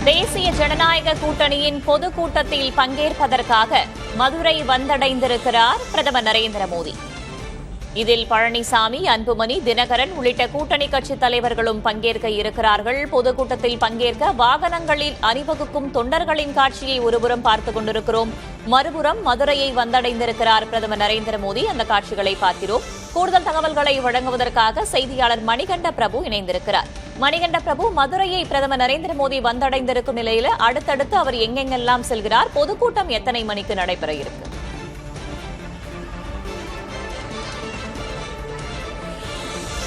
தேசிய ஜனநாயக கூட்டணியின் பொதுக்கூட்டத்தில் பங்கேற்பதற்காக மதுரை வந்தடைந்திருக்கிறார் பிரதமர் நரேந்திர மோடி. இதில் பழனிசாமி, அன்புமணி, தினகரன் உள்ளிட்ட கூட்டணி கட்சித் தலைவர்களும் பங்கேற்க இருக்கிறார்கள். பொதுக்கூட்டத்தில் பங்கேற்க வாகனங்களில் அணிவகுக்கும் தொண்டர்களின் காட்சியை ஒருபுறம் பார்த்துக் கொண்டிருக்கிறோம். மறுபுறம் மதுரையை வந்தடைந்திருக்கிறார் பிரதமர் நரேந்திர மோடி. அந்த காட்சிகளை பார்க்கிறோம். கூடுதல் தகவல்களை வழங்குவதற்காக செய்தியாளர் மணிகண்ட பிரபு இணைந்திருக்கிறார். மணிகண்ட பிரபு, மதுரையை பிரதமர் நரேந்திர மோடி வந்தடைந்திருக்கும் நிலையில அடுத்தடுத்து அவர் எங்கெங்கெல்லாம் செல்கிறார்? பொதுக்கூட்டம் எத்தனை மணிக்கு நடைபெற இருக்கு?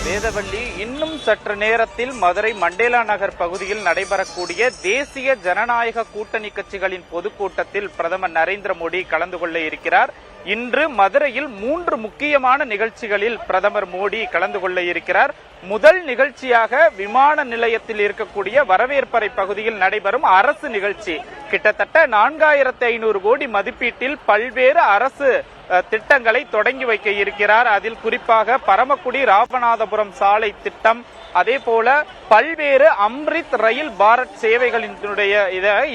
வேதவள்ளி, இன்னும் சற்று நேரத்தில் மதுரை மண்டேலா நகர் பகுதியில் நடைபெறக்கூடிய தேசிய ஜனநாயக கூட்டணி கட்சிகளின் பொதுக்கூட்டத்தில் பிரதமர் நரேந்திர மோடி கலந்து கொள்ள இருக்கிறார். இன்று மதுரையில் 3 முக்கியமான நிகழ்ச்சிகளில் பிரதமர் மோடி கலந்து கொள்ள இருக்கிறார். முதல் நிகழ்ச்சியாக விமான நிலையத்தில் இருக்கக்கூடிய வரவேற்பறை பகுதியில் நடைபெறும் அரசு நிகழ்ச்சி. கிட்டத்தட்ட 4500 கோடி மதிப்பீட்டில் பல்வேறு அரசு திட்டங்களை தொடங்கி வைக்க இருக்கிறார். அதில் குறிப்பாக பரமக்குடி ராமநாதபுரம் சாலை திட்டம், அதே போல பல்வேறு அம்ரித் ரயில் பாரத் சேவைகளினுடைய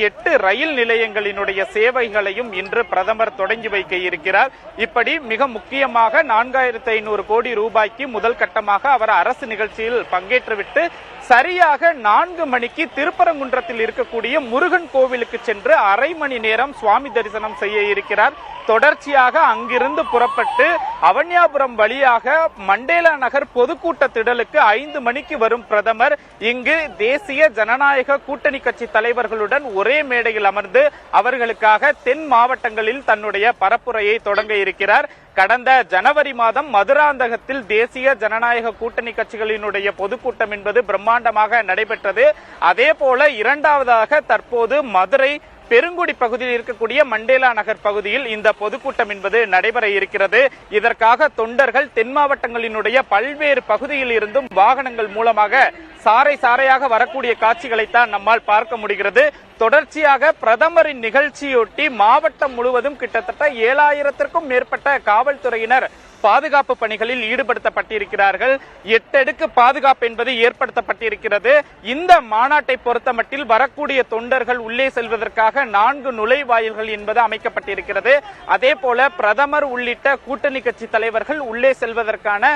8 ரயில் நிலையங்களினுடைய சேவைகளையும் இன்று பிரதமர் தொடங்கி வைக்க இருக்கிறார். இப்படி மிக முக்கியமாக 4500 கோடி ரூபாய்க்கு முதல் கட்டமாக அவர் அரசு நிகழ்ச்சியில் பங்கேற்றுவிட்டு சரியாக 4 மணிக்கு திருப்பரங்குன்றத்தில் இருக்கக்கூடிய முருகன் கோவிலுக்கு சென்று அரை மணி நேரம் சுவாமி தரிசனம் செய்ய இருக்கிறார். தொடர்ச்சியாக அங்கிருந்து புறப்பட்டு அவன்யாபுரம் வழியாக மண்டேலா நகர் பொதுக்கூட்ட திடலுக்கு 5 மணிக்கு வரும் பிரதமர் இங்கு தேசிய ஜனநாயக கூட்டணி கட்சி தலைவர்களுடன் ஒரே மேடையில் அமர்ந்து அவர்களுக்காக தென் மாவட்டங்களில் தன்னுடைய பரப்புரையை தொடங்க இருக்கிறார். கடந்த ஜனவரி மாதம் மதுராந்தகத்தில் தேசிய ஜனநாயக கூட்டணி கட்சிகளினுடைய பொதுக்கூட்டம் என்பது பிரம்மாண்டமாக நடைபெற்றது. அதே போல இரண்டாவதாக தற்போது மதுரை பெருங்குடி பகுதியில் இருக்கக்கூடிய மண்டேலா நகர் பகுதியில் இந்த பொதுக்கூட்டம் என்பது நடைபெற இருக்கிறது. இதற்காக தொண்டர்கள் தென் மாவட்டங்களினுடைய பல்வேறு பகுதியில் இருந்தும் வாகனங்கள் மூலமாக சாறை சாறையாக வரக்கூடிய காட்சிகளைத்தான் நம்மால் பார்க்க முடிகிறது. தொடர்ச்சியாக பிரதமரின் நிகழ்ச்சியொட்டி மாவட்டம் முழுவதும் கிட்டத்தட்ட 7000த்திற்கும் மேற்பட்ட காவல்துறையினர் பாதுகாப்பு பணிகளில் ஈடுபடுத்தப்பட்டிருக்கிறார்கள். 8 அடுக்கு பாதுகாப்பு என்பது ஏற்படுத்தப்பட்டிருக்கிறது. இந்த மாநாட்டை பொறுத்தமட்டில் வரக்கூடிய தொண்டர்கள் உள்ளே செல்வதற்காக 4 நுழைவாயில்கள் என்பது அமைக்கப்பட்டிருக்கிறது. அதே போல பிரதமர் உள்ளிட்ட கூட்டணி கட்சி தலைவர்கள் உள்ளே செல்வதற்கான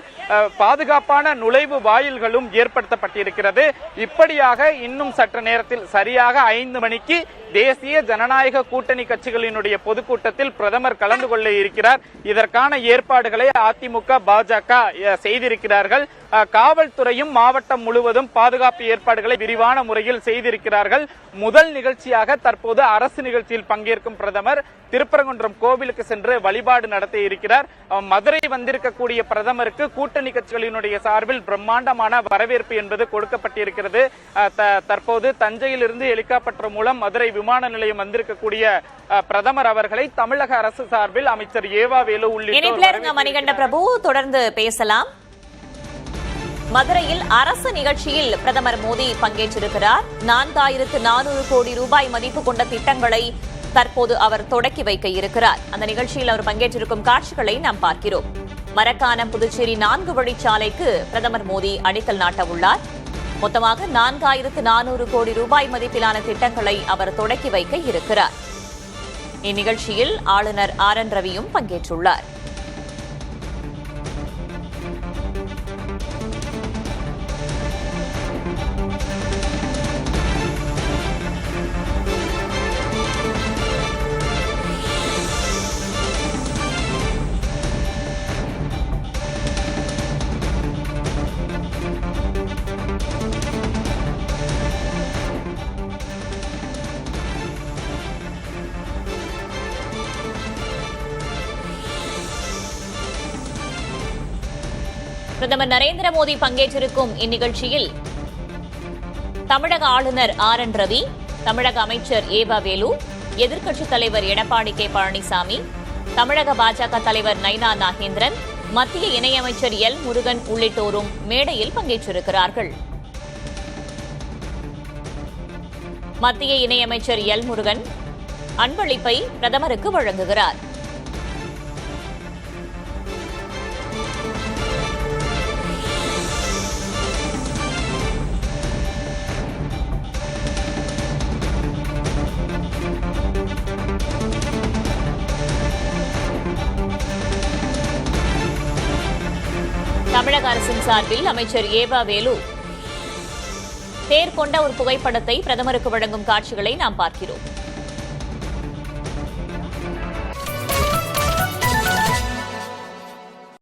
பாதுகாப்பான நுழைவு வாயில்களும் ஏற்படுத்தப்பட்டிருக்கிறது. இப்படியாக இன்னும் சற்று நேரத்தில் சரியாக 5 மணிக்கு தேசிய ஜனநாயக கூட்டணி கட்சிகளினுடைய பொதுக்கூட்டத்தில் பிரதமர் கலந்து கொள்ள இருக்கிறார். இதற்கான ஏற்பாடுகளை அதிமுக, பாஜக செய்திருக்கிறார்கள். காவல்துறையும் மாவட்டம் முழுவதும் பாதுகாப்பு ஏற்பாடுகளை விரிவான முறையில் செய்திருக்கிறார்கள். முதல் நிகழ்ச்சியாக தற்போது அரசு நிகழ்ச்சியில் பங்கேற்கும் பிரதமர் திருப்பரங்குன்றம் கோவிலுக்கு சென்று வழிபாடு நடத்த இருக்கிறார். மதுரை வந்திருக்கக்கூடிய பிரதமருக்கு கூட்டணி கட்சிகளினுடைய சார்பில் பிரம்மாண்டமான வரவேற்பு என்பது கொடுக்கப்பட்டிருக்கிறது. தற்போது தஞ்சையிலிருந்து ஹெலிகாப்டர் மூலம் மதுரை விமான நிலையம் வந்திருக்கக்கூடிய பிரதமர் அவர்களை தமிழக அரசு சார்பில் அமைச்சர் ஏவா வேலு உள்ளிட்ட மணிகண்ட பிரபு தொடர்ந்து பேசலாம். மதுரையில் அரசு நிகழ்ச்சியில் பிரதமர் மோடி பங்கேற்றிருக்கிறார். 4400 கோடி ரூபாய் மதிப்பு கொண்ட திட்டங்களை தற்போது அவர் தொடக்கி வைக்க இருக்கிறார். அந்த நிகழ்ச்சியில் அவர் பங்கேற்றிருக்கும் காட்சிகளை நாம் பார்க்கிறோம். மரக்காணம் புதுச்சேரி 4 வழிச்சாலைக்கு பிரதமர் மோடி அடிக்கல் நாட்ட உள்ளார். மொத்தமாக 4400 கோடி ரூபாய் மதிப்பிலான திட்டங்களை அவர் தொடக்கி வைக்க இருக்கிறார். இந்நிகழ்ச்சியில் ஆளுநர் ஆர்.என். ரவியும் பங்கேற்றுள்ளார். பிரதமர் நரேந்திர மோடி பங்கேற்றிருக்கும் இந்நிகழ்ச்சியில் தமிழக ஆளுநர் ஆர்.என். ரவி, தமிழக அமைச்சர் ஏவா வேலு, எதிர்க்கட்சித் தலைவர் எடப்பாடி கே. பழனிசாமி, தமிழக பாஜக தலைவர் நைனா நாகேந்திரன், மத்திய இணையமைச்சர் எல். முருகன் உள்ளிட்டோரும் மேடையில் பங்கேற்றிருக்கிறார்கள். மத்திய இணையமைச்சர் எல். முருகன் அன்பளிப்பை பிரதமருக்கு வழங்குகிறார். தமிழக அரசின் சார்பில் அமைச்சர் ஏவா வேலு தேர் கொண்ட ஒரு புகைப்படத்தை பிரதமருக்கு வழங்கும் காட்சிகளை நாம் பார்க்கிறோம்.